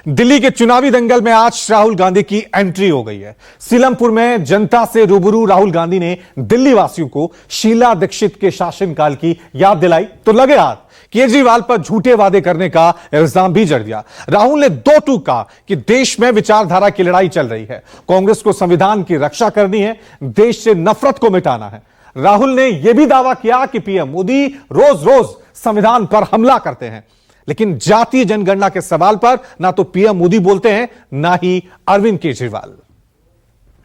दिल्ली के चुनावी दंगल में आज राहुल गांधी की एंट्री हो गई है। सीलमपुर में जनता से रूबरू राहुल गांधी ने दिल्ली वासियों को शीला दीक्षित के शासनकाल की याद दिलाई तो लगे हाथ केजरीवाल पर झूठे वादे करने का इल्जाम भी जड़ दिया। राहुल ने दो टूक कहा कि देश में विचारधारा की लड़ाई चल रही है, कांग्रेस को संविधान की रक्षा करनी है, देश से नफरत को मिटाना है। राहुल ने यह भी दावा किया कि पीएम मोदी रोज रोज संविधान पर हमला करते हैं, लेकिन जातीय जनगणना के सवाल पर ना तो पीएम मोदी बोलते हैं ना ही अरविंद केजरीवाल।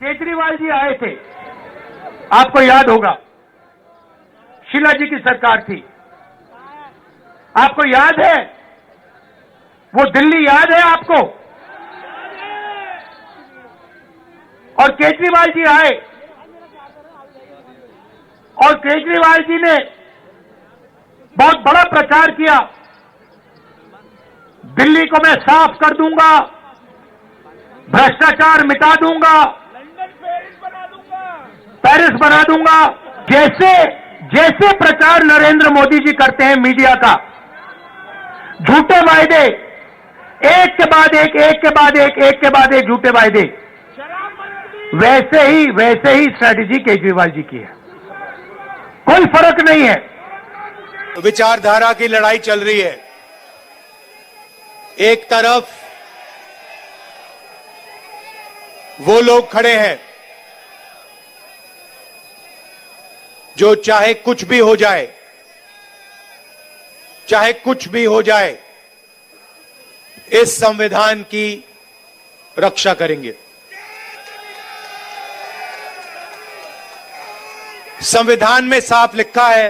केजरीवाल जी आए थे, आपको याद होगा, शीला जी की सरकार थी, आपको याद है? वो दिल्ली याद है आपको? और केजरीवाल जी आए और केजरीवाल जी ने बहुत बड़ा प्रचार किया, दिल्ली को मैं साफ कर दूंगा, भ्रष्टाचार मिटा दूंगा, पेरिस बना दूंगा। जैसे प्रचार नरेंद्र मोदी जी करते हैं मीडिया का, झूठे वायदे, एक के बाद एक झूठे वायदे, वैसे ही स्ट्रैटेजी केजरीवाल जी की है, कोई फर्क नहीं है। विचारधारा की लड़ाई चल रही है। एक तरफ वो लोग खड़े हैं जो चाहे कुछ भी हो जाए, इस संविधान की रक्षा करेंगे। संविधान में साफ लिखा है,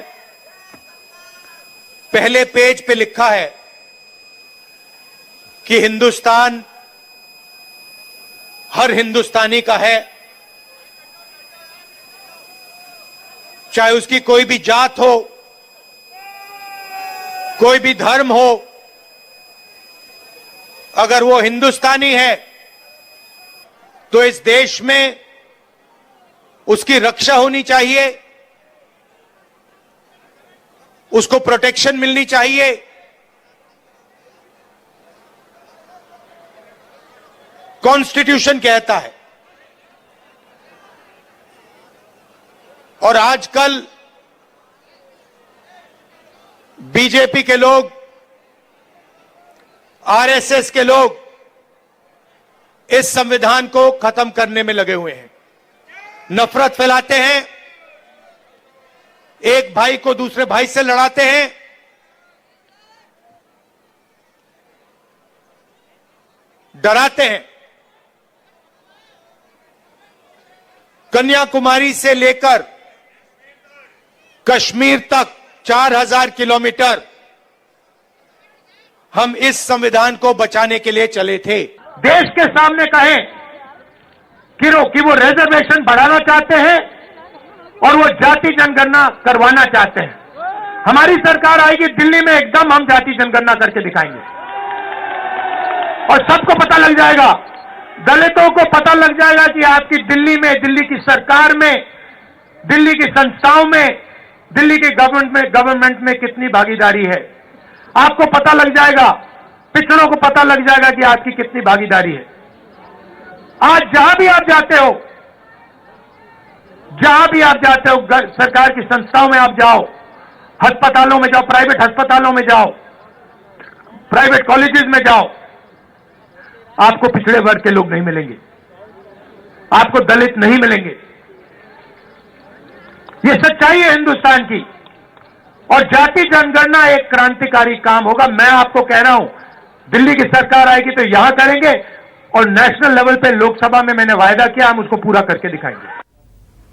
पहले पेज पे लिखा है कि हिंदुस्तान हर हिंदुस्तानी का है, चाहे उसकी कोई भी जात हो, कोई भी धर्म हो, अगर वो हिंदुस्तानी है तो इस देश में उसकी रक्षा होनी चाहिए, उसको प्रोटेक्शन मिलनी चाहिए। कॉन्स्टिट्यूशन कहता है। और आजकल बीजेपी के लोग, आरएसएस के लोग इस संविधान को खत्म करने में लगे हुए हैं, नफरत फैलाते हैं, एक भाई को दूसरे भाई से लड़ाते हैं। डराते हैं। कन्याकुमारी से लेकर कश्मीर तक 4000 किलोमीटर हम इस संविधान को बचाने के लिए चले थे। देश के सामने कहें कि वो रिजर्वेशन बढ़ाना चाहते हैं और वो जाति जनगणना करवाना चाहते हैं। हमारी सरकार आएगी दिल्ली में, एकदम हम जाति जनगणना करके दिखाएंगे और सबको पता लग जाएगा, दलितों को पता लग जाएगा कि आपकी दिल्ली में, दिल्ली की सरकार में, दिल्ली की संस्थाओं में, दिल्ली के गवर्नमेंट में कितनी भागीदारी है। आपको पता लग जाएगा, पिछड़ों को पता लग जाएगा कि आपकी कितनी भागीदारी है। आज जहां भी आप जाते हो, सरकार की संस्थाओं में आप जाओ, अस्पतालों में जाओ, प्राइवेट अस्पतालों में जाओ, प्राइवेट कॉलेजेस में जाओ, आपको पिछड़े वर्ग के लोग नहीं मिलेंगे, आपको दलित नहीं मिलेंगे। ये सच्चाई है हिंदुस्तान की। और जाति जनगणना एक क्रांतिकारी काम होगा। मैं आपको कह रहा हूं, दिल्ली की सरकार आएगी तो यहां करेंगे और नेशनल लेवल पे लोकसभा में मैंने वायदा किया, हम उसको पूरा करके दिखाएंगे।